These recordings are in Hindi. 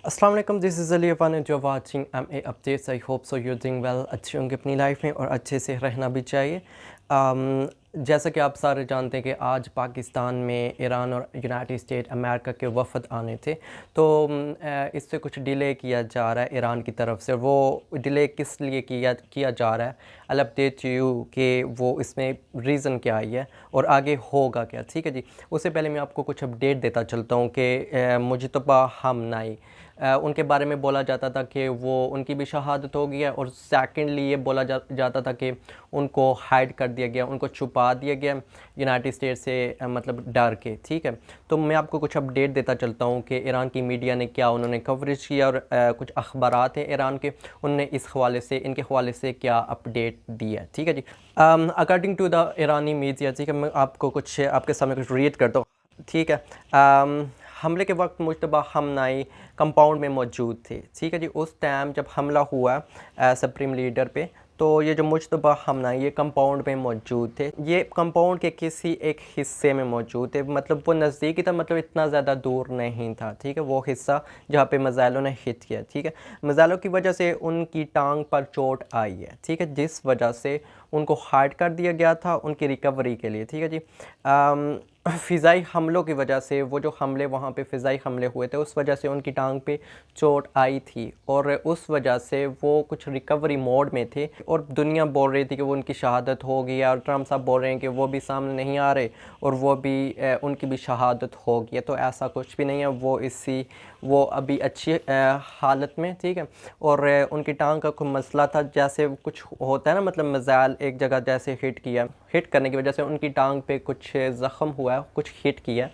अस्सलाम वालेकुम, this is Ali Afan and you are watching MA updates. I hope so you doing well. अच्छे होंगे अपनी लाइफ में और अच्छे से रहना भी चाहिए। जैसा कि आप सारे जानते हैं कि आज पाकिस्तान में ईरान और यूनाइटेड स्टेट अमेरिका के वफ़द आने थे, तो इससे कुछ डिले किया जा रहा है ईरान की तरफ से। वो डिले किस लिए किया किया जा रहा है, आई विल अपडेट यू कि वो इसमें रीज़न क्या है और आगे होगा क्या। ठीक है जी। उससे पहले मैं आपको कुछ अपडेट देता चलता हूँ कि मुजतबा हमनाई, उनके बारे में बोला जाता था कि वो उनकी भी शहादत हो गई है, और सेकेंडली ये बोला जाता था कि उनको हाइड कर दिया गया, उनको छुपा दिया गया यूनाइटेड स्टेट से, मतलब डर के। ठीक है, तो मैं आपको कुछ अपडेट देता चलता हूँ कि ईरान की मीडिया ने क्या उन्होंने कवरेज किया, और कुछ अखबारात हैं ईरान के, उनने इस हवाले से, इनके हवाले से क्या अपडेट दिया है। ठीक है जी। अकॉर्डिंग टू द ईरानी मीडिया, ठीक है, मैं आपको कुछ आपके सामने कुछ रीड करता हूँ। ठीक है। हमले के वक्त मुश्तबा हमनाई कंपाउंड में मौजूद थे। ठीक है जी। उस टाइम जब हमला हुआ सुप्रीम लीडर पे, तो ये जो मुश्तबा हमनाई ये कंपाउंड में मौजूद थे। ये कंपाउंड के किसी एक हिस्से में मौजूद थे, मतलब वो नज़दीक था, मतलब इतना ज़्यादा दूर नहीं था। ठीक है, वो हिस्सा जहाँ पे मिसाइलों ने हिट किया। ठीक है, मिसाइलों की वजह से उनकी टांग पर चोट आई है। ठीक है, जिस वजह से उनको हाइड कर दिया गया था उनकी रिकवरी के लिए। ठीक है जी। फ़िज़ाई हमलों की वजह से, वो जो हमले वहाँ पे फ़िज़ाई हमले हुए थे, उस वजह से उनकी टांग पे चोट आई थी, और उस वजह से वो कुछ रिकवरी मोड में थे, और दुनिया बोल रही थी कि वो उनकी शहादत हो गई है, और ट्रम्प साहब बोल रहे हैं कि वो भी सामने नहीं आ रहे और वो भी उनकी भी शहादत हो गई है। तो ऐसा कुछ भी नहीं है, वो अभी अच्छी हालत में। ठीक है, और उनकी टांग का कोई मसला था, जैसे कुछ होता है ना, मतलब मिसाइल एक जगह जैसे हिट करने की वजह से उनकी टांग पे कुछ ज़ख़म हुआ है, कुछ हिट किया।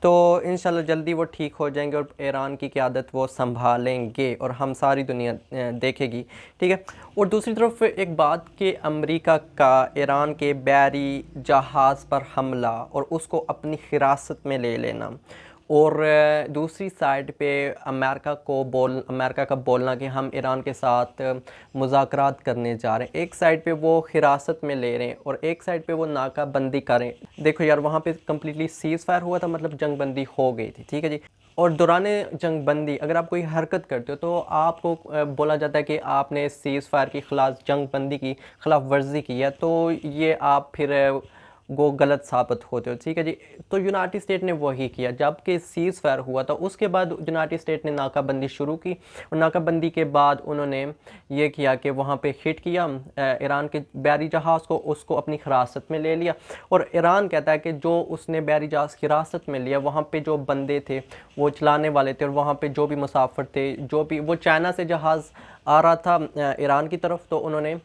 तो इंशाल्लाह जल्दी वो ठीक हो जाएंगे और ईरान की क़यादत वो संभालेंगे और हम सारी दुनिया देखेगी। ठीक है, और दूसरी तरफ एक बात कि अमेरिका का ईरान के बहरी जहाज़ पर हमला और उसको अपनी हिरासत में ले लेना, और दूसरी साइड पे अमेरिका का बोलना कि हम ईरान के साथ मुज़ाकरात करने जा रहे हैं। एक साइड पे वो हिरासत में ले रहे हैं और एक साइड पे वो नाकाबंदी करें। देखो यार, वहाँ पे कम्प्लीटली सीज़ फायर हुआ था, मतलब जंग बंदी हो गई थी। ठीक है जी। और दौरान जंग बंदी अगर आप कोई हरकत करते हो तो आपको बोला जाता है कि आपने सीज़ फायर की खिलाफ, जंग बंदी की खिलाफ वर्जी की है, तो ये आप फिर वो गलत साबित होते हो। ठीक है जी। तो यूनाइटेड स्टेट ने वही किया, जबकि सीज़ फायर हुआ था उसके बाद यूनाइटेड स्टेट ने नाकाबंदी शुरू की, और नाकाबंदी के बाद उन्होंने ये किया कि वहाँ पे हिट किया ईरान के बहरी जहाज़ को, उसको अपनी हिरासत में ले लिया। और ईरान कहता है कि जो उसने बहरी जहाज़ हिरासत में लिया, वहाँ पे जो बंदे थे, वो चलाने वाले थे, और वहाँ पे जो भी मुसाफिर थे, जो भी वो चाइना से जहाज़ आ रहा था ईरान की तरफ, तो उन्होंने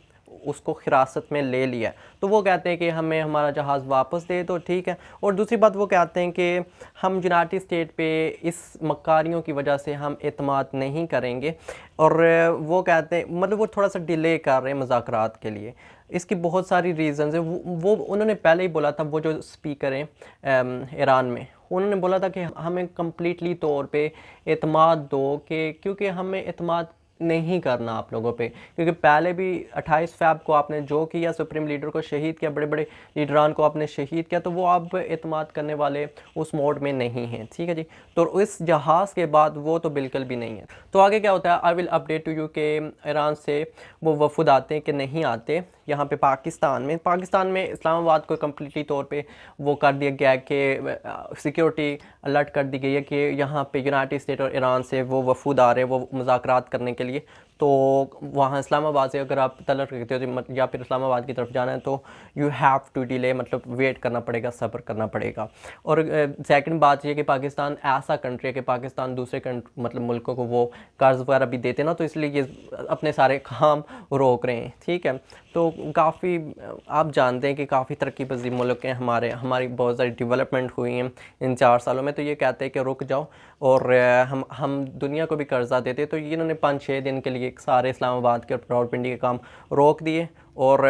उसको हिरासत में ले लिया। तो वो कहते हैं कि हमें हमारा जहाज़ वापस दे दो। ठीक है, और दूसरी बात वो कहते हैं कि हम यूनाइटेड स्टेट पे इस मक्कारियों की वजह से हम एतमाद नहीं करेंगे, और वो कहते हैं, मतलब वो थोड़ा सा डिले कर रहे हैं मुज़ाकरात के लिए। इसकी बहुत सारी रीज़न्स हैं। वो उन्होंने पहले ही बोला था, वो जो स्पीकर हैं ईरान में, उन्होंने बोला था कि हमें कम्प्लीटली तौर पे एतमाद दो, कि क्योंकि हमें एतमाद नहीं करना आप लोगों पे, क्योंकि पहले भी 28 फ़ैब को आपने जो किया, सुप्रीम लीडर को शहीद किया, बड़े बड़े लीडरान को आपने शहीद किया, तो वो आप एतमाद करने वाले उस मोड में नहीं हैं। ठीक है जी। तो इस जहाज़ के बाद वो तो बिल्कुल भी नहीं है। तो आगे क्या होता है, I will update to you कि ईरान से वो वफद आते हैं कि नहीं आते यहाँ पे पाकिस्तान में इस्लामाबाद को कम्प्लीटली तौर पे वो कर दिया गया है कि सिक्योरिटी अलर्ट कर दी गई है कि यहाँ पे यूनाइटेड स्टेट और ईरान से वो वफूद आ रहे हैं वो मुज़ाकरात करने के लिए। तो वहाँ इस्लामाबाद से अगर आप तलक रखते हो या फिर इस्लामाबाद की तरफ जाना है, तो यू हैव टू डिले, मतलब वेट करना पड़ेगा, सब्र करना पड़ेगा। और सेकंड बात ये कि पाकिस्तान ऐसा कंट्री है कि पाकिस्तान दूसरे मतलब मुल्कों को वो कर्ज़ वगैरह भी देते ना, तो इसलिए ये अपने सारे काम रोक रहे हैं। ठीक है, तो काफ़ी आप जानते हैं कि काफ़ी तरक्की पजीर मुल्क हैं, हमारी बहुत सारी डेवलपमेंट हुई हैं इन 4 सालों में। तो ये कहते हैं कि रुक जाओ, और हम दुनिया को भी कर्जा देते। तो इन्होंने 5-6 दिन के लिए सारे इस्लामाबाद के और रावलपिंडी के काम रोक दिए, और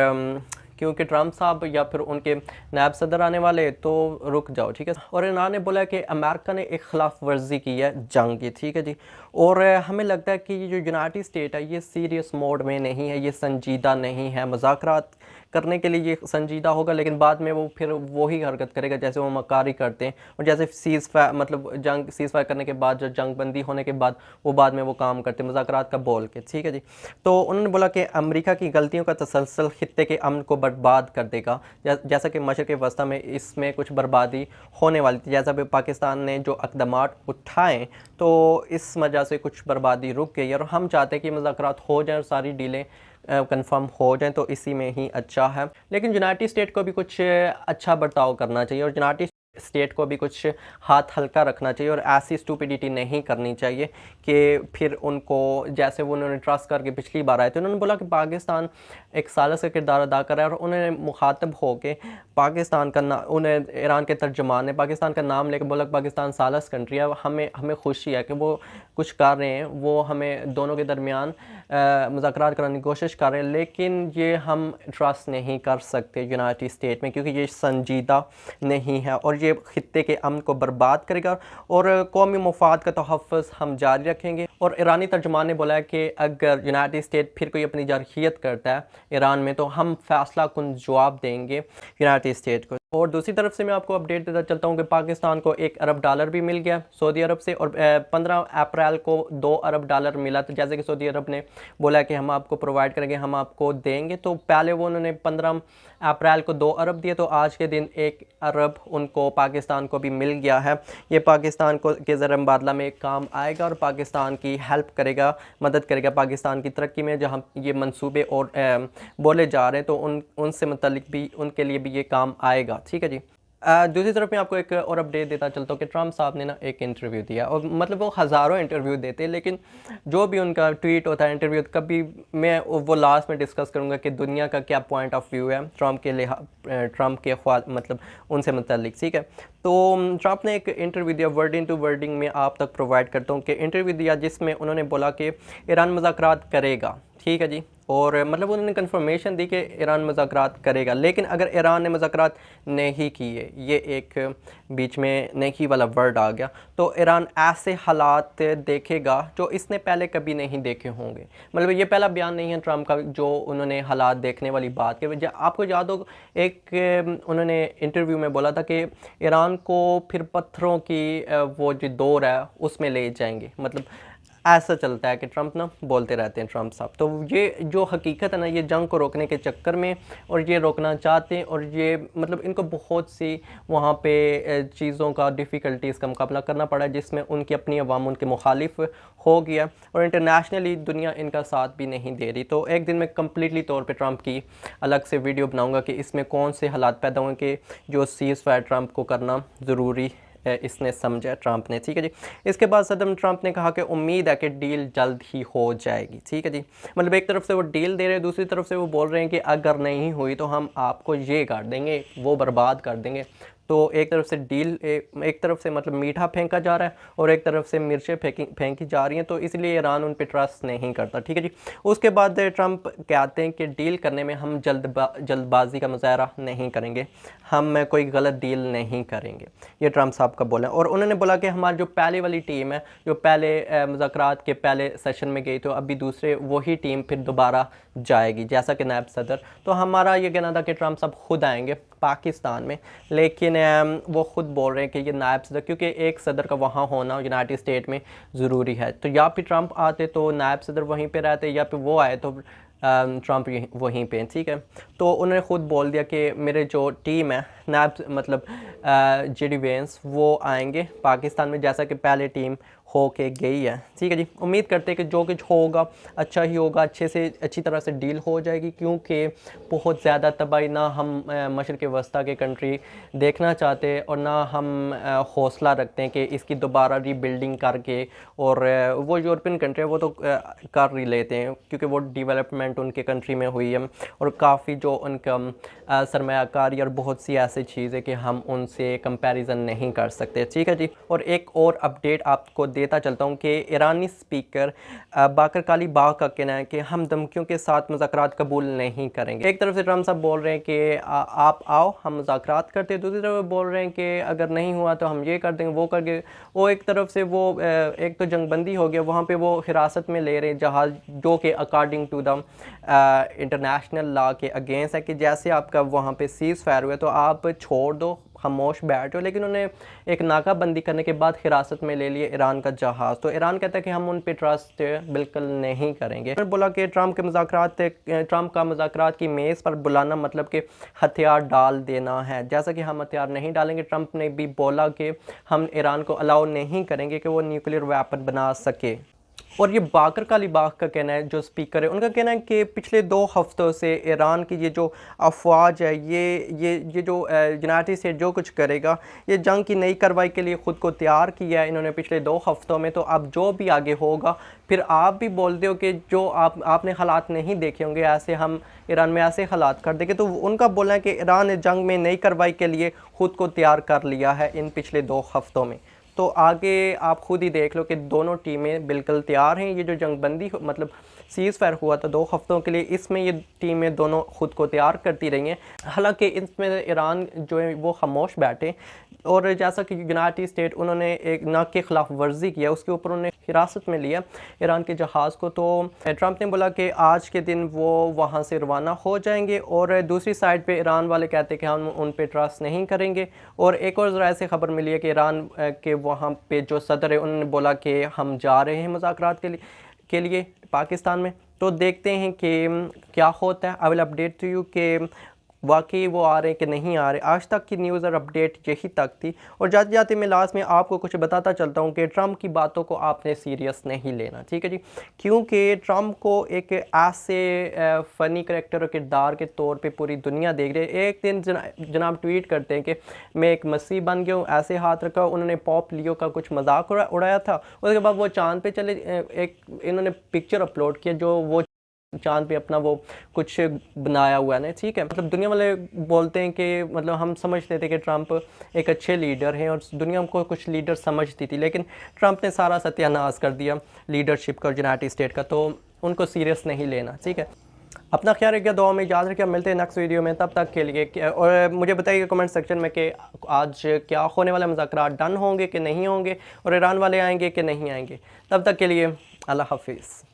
क्योंकि ट्रम्प साहब या फिर उनके नायब सदर आने वाले, तो रुक जाओ। ठीक है, और ईरान ने बोला कि अमेरिका ने एक खिलाफ वर्जी की है जंग की। ठीक है जी। और हमें लगता है कि ये जो यूनाइटेड स्टेट है ये सीरियस मोड में नहीं है, ये संजीदा नहीं है, मुज़ाकरात करने के लिए ये संजीदा होगा, लेकिन बाद में वो फिर वही हरकत करेगा जैसे वो मक्कारी करते हैं। और जैसे सीज़ फायर करने के बाद, जो जंग बंदी होने के बाद, वो बाद में वो काम करते हैं मुज़ाकरात का बोल के, ठीक है जी। तो उन्होंने बोला कि अमेरिका की गलतियों का तसलसल खित्ते के अमन को बर्बाद कर देगा। जैसा कि मशरक़ वस्ती में इसमें कुछ बर्बादी होने वाली थी, जैसा भी पाकिस्तान ने जो इक़दामात उठाए तो इस वजह से कुछ बर्बादी रुक गई। और हम चाहते हैं कि मुज़ाकरात हो जाए और सारी डीलें कंफर्म हो जाएं, तो इसी में ही अच्छा है। लेकिन यूनाइटेड स्टेट को भी कुछ अच्छा बर्ताव करना चाहिए और यूनाइटेड स्टेट को भी कुछ हाथ हल्का रखना चाहिए और ऐसी स्टूपिडिटी नहीं करनी चाहिए कि फिर उनको, जैसे वो उन्होंने ट्रस्ट करके पिछली बार आए थे, उन्होंने बोला कि पाकिस्तान एक सालिस का किरदार अदा कर रहा है और उन्होंने मुखातब हो के पाकिस्तान का उन्हें ईरान के तर्जमान ने पाकिस्तान का नाम लेकर बोला कि पाकिस्तान सालिस कंट्री है। हमें खुशी है कि वो कुछ कर रहे हैं, वो हमें दोनों के दरमियान मुज़ाकरात कराने की कोशिश कर रहे हैं, लेकिन ये हम ट्रस्ट नहीं कर सकते यूनाइटेड स्टेट में, क्योंकि ये संजीदा नहीं है और ये खित्ते के अमन को बर्बाद करेगा और कौमी मफाद का तहफ़्फ़ुज़ हम जारी रखेंगे। और ईरानी तर्जुमान ने बोला है कि अगर यूनाइटेड स्टेट फिर कोई अपनी जारहियत करता है ईरान में, तो हम फैसला कुन जवाब देंगे यूनाइटेड स्टेट को। और दूसरी तरफ से मैं आपको अपडेट देता चलता हूँ कि पाकिस्तान को $1 अरब भी मिल गया सऊदी अरब से, और 15 अप्रैल को $2 अरब मिला। तो जैसे कि सऊदी अरब ने बोला कि हम आपको प्रोवाइड करेंगे, हम आपको देंगे, तो पहले वो उन्होंने 15 अप्रैल को $2 अरब दिए, तो आज के दिन $1 अरब उनको पाकिस्तान को भी मिल गया है। ये पाकिस्तान को के ज़र मुबादला में काम आएगा और पाकिस्तान की हेल्प करेगा, मदद करेगा पाकिस्तान की तरक्की में। जहाँ ये मंसूबे और बोले जा रहे हैं तो उनसे मुतल्लिक भी उनके लिए भी ये काम आएगा, ठीक है जी। दूसरी तरफ मैं आपको एक और अपडेट देता चलता हूँ कि ट्रम्प साहब ने ना एक इंटरव्यू दिया, और मतलब वो हज़ारों इंटरव्यू देते हैं, लेकिन जो भी उनका ट्वीट होता है, इंटरव्यू, कभी मैं वो लास्ट में डिस्कस करूँगा कि दुनिया का क्या पॉइंट ऑफ व्यू है ट्रम्प के मतलब उनसे मुतल्लिक, ठीक है। तो ट्रम्प ने एक इंटरव्यू दिया, वर्डिंग टू वर्डिंग में आप तक प्रोवाइड करता हूँ कि इंटरव्यू दिया जिसमें उन्होंने बोला कि ईरान मुज़ाकरात करेगा, ठीक है जी। और मतलब उन्होंने कंफर्मेशन दी कि ईरान मुज़ाकरात करेगा, लेकिन अगर ईरान ने मुज़ाकरात नहीं किए, ये एक बीच में नहीं वाला वर्ड आ गया, तो ईरान ऐसे हालात देखेगा जो इसने पहले कभी नहीं देखे होंगे। मतलब ये पहला बयान नहीं है ट्रम्प का जो उन्होंने हालात देखने वाली बात के। आपको याद हो, एक उन्होंने इंटरव्यू में बोला था कि ईरान को फिर पत्थरों की वो जो दौर है उसमें ले जाएंगे। मतलब ऐसा चलता है कि ट्रम्प ना बोलते रहते हैं ट्रम्प साहब। तो ये जो हकीकत है ना, ये जंग को रोकने के चक्कर में, और ये रोकना चाहते हैं, और ये मतलब इनको बहुत सी वहाँ पे चीज़ों का, डिफ़िकल्टीज़ का मुकाबला करना पड़ा है, जिसमें उनकी अपनी अवाम उनके मुखालिफ हो गया और इंटरनेशनली दुनिया इनका साथ भी नहीं दे रही। तो एक दिन मैं कम्प्लीटली तौर पर ट्रम्प की अलग से वीडियो बनाऊँगा कि इसमें कौन से हालात पैदा हुए कि जो सीज़ फायर ट्रम्प को करना ज़रूरी इसने समझा ट्रम्प ने, ठीक है जी। इसके बाद सदर ट्रम्प ने कहा कि उम्मीद है कि डील जल्द ही हो जाएगी, ठीक है जी। मतलब एक तरफ से वो डील दे रहे हैं, दूसरी तरफ से वो बोल रहे हैं कि अगर नहीं हुई तो हम आपको ये कर देंगे, वो बर्बाद कर देंगे। तो एक तरफ से डील, एक तरफ से मतलब मीठा फेंका जा रहा है और एक तरफ से मिर्चें फेंकी जा रही हैं, तो इसलिए ईरान उन पर ट्रस्ट नहीं करता, ठीक है जी। उसके बाद ट्रम्प कहते हैं कि डील करने में हम जल्दबाजी का मुजाहरा नहीं करेंगे, हम कोई गलत डील नहीं करेंगे, ये ट्रम्प साहब का बोला। और उन्होंने बोला कि हमारी जो पहले वाली टीम है, जो पहले मुज़ाकरात के पहले सेशन में गई, तो अभी दूसरे वही टीम फिर दोबारा जाएगी जैसा कि नायब सदर। तो हमारा ये कहना था कि ट्रम्प साहब खुद आएंगे पाकिस्तान में, लेकिन वो ख़ुद बोल रहे हैं कि ये नायब सदर, क्योंकि एक सदर का वहाँ होना यूनाइटेड स्टेट में ज़रूरी है। तो या फिर ट्रम्प आते तो नायब सदर वहीं पे रहते, या फिर वो आए तो ट्रम्प वहीं पे, ठीक है। तो उन्होंने ख़ुद बोल दिया कि मेरे जो टीम है नायब मतलब जेडी वेंस, वो आएंगे पाकिस्तान में जैसा कि पहले टीम हो के गई है, ठीक है जी। उम्मीद करते हैं कि जो कुछ होगा अच्छा ही होगा, अच्छी तरह से डील हो जाएगी, क्योंकि बहुत ज़्यादा तबाही ना हम मशरक़ वस्ती के कंट्री देखना चाहते और ना हम हौसला रखते हैं कि इसकी दोबारा रीबिल्डिंग करके, और वो यूरोपियन कंट्री है वो तो कर ही लेते हैं क्योंकि वो डेवलपमेंट उनके कंट्री में हुई है और काफ़ी जो उनका सरमायाकारी और बहुत सी ऐसी चीज़ें कि हम उनसे कंपैरिजन नहीं कर सकते, ठीक है जी। और एक और अपडेट आपको देता चलता हूँ कि ईरानी स्पीकर बाकर कालीबाग का कहना है कि हम धमकियों के साथ मुज़ाकरात कबूल नहीं करेंगे। एक तरफ से ट्रम्प साहब बोल रहे हैं कि आप आओ हम मुज़ाकरात करते हैं, दूसरी तरफ बोल रहे हैं कि अगर नहीं हुआ तो हम ये कर देंगे वो करके। वो एक तरफ से वो एक तो जंगबंदी हो गया, वहाँ पे वो हिरासत में ले रहे हैं जहाज़ जो कि according to the international law के अगेंस्ट है कि जैसे आपका वहाँ पे सीज़ फायर हुआ तो आप छोड़ दो, खामोश बैठो। लेकिन उन्हें एक नाकाबंदी करने के बाद हिरासत में ले लिए ईरान का जहाज़। तो ईरान कहता है कि हम उन पे ट्रस्ट बिल्कुल नहीं करेंगे। उन्होंने बोला कि ट्रम्प का मुज़ाकरात की मेज़ पर बुलाना मतलब कि हथियार डाल देना है, जैसा कि हम हथियार नहीं डालेंगे। ट्रम्प ने भी बोला कि हम ईरान को अलाउ नहीं करेंगे कि वो न्यूक्लियर वेपन बना सके। और ये बाकर कालीबाग का कहना है, जो स्पीकर है उनका कहना है कि पिछले 2 हफ्तों से ईरान की ये जो अफवाज है ये जो यूनाइटेड स्टेट जो कुछ करेगा, ये जंग की नई कार्रवाई के लिए ख़ुद को तैयार किया है इन्होंने पिछले 2 हफ्तों में। तो अब जो भी आगे होगा फिर आप भी बोलते हो कि जो आपने हालात नहीं देखे होंगे ऐसे हम ईरान में ऐसे हालात कर देंगे। तो उनका बोलना है कि ईरान ने जंग में नई कार्रवाई के लिए ख़ुद को तैयार कर लिया है इन पिछले 2 हफ्तों में। तो आगे आप खुद ही देख लो कि दोनों टीमें बिल्कुल तैयार हैं। ये जो जंगबंदी मतलब सीज़ फायर हुआ था 2 हफ्तों के लिए, इसमें ये टीमें दोनों खुद को तैयार करती रही हैं। हालांकि इसमें ईरान जो है वो खामोश बैठे, और जैसा कि यूनाइटेड स्टेट उन्होंने एक न के ख़िलाफ़ वर्जी किया, उसके ऊपर उन्होंने हिरासत में लिया ईरान के जहाज़ को। तो ट्रम्प ने बोला कि आज के दिन वो वहाँ से रवाना हो जाएंगे, और दूसरी साइड पे ईरान वाले कहते हैं कि हम उन पे ट्रस्ट नहीं करेंगे। और एक और ज़रा ऐसी खबर मिली है कि ईरान के वहाँ पे जो सदर है उन्होंने बोला कि हम जा रहे हैं मुज़ाकरात के लिए पाकिस्तान में। तो देखते हैं कि क्या होता है। I will update to you कि वाकई वो आ रहे हैं कि नहीं आ रहे। आज तक की न्यूज़ और अपडेट यही तक थी। और जाते जाते मैं लास्ट में आपको कुछ बताता चलता हूँ कि ट्रम्प की बातों को आपने सीरियस नहीं लेना, ठीक है जी, क्योंकि ट्रम्प को एक ऐसे फ़नी करैक्टर और किरदार के तौर पे पूरी दुनिया देख रही है। एक दिन जनाब ट्वीट करते हैं कि मैं एक मसीह बन गया हूँ, ऐसे हाथ रखा। उन्होंने पॉप लियो का कुछ मजाक उड़ाया था, उसके बाद वो चाँद पे चले, एक इन्होंने पिक्चर अपलोड किया जो वो चांद पे अपना वो कुछ बनाया हुआ है ना, ठीक है। मतलब दुनिया वाले बोलते हैं कि मतलब हम समझते थे कि ट्रम्प एक अच्छे लीडर हैं और दुनिया को कुछ लीडर समझती थी, लेकिन ट्रम्प ने सारा सत्यानाश कर दिया लीडरशिप का, यूनाइटेड स्टेट का। तो उनको सीरियस नहीं लेना, ठीक है। अपना ख्याल रखिए, दुआ में याद रखिए। मिलते हैं नेक्स्ट वीडियो में, तब तक के लिए। और मुझे बताइए कमेंट सेक्शन में कि आज क्या होने वाला, मुज़ाकरात डन होंगे कि नहीं होंगे, और ईरान वाले आएंगे कि नहीं आएंगे। तब तक के लिए अल्लाह हाफिज़।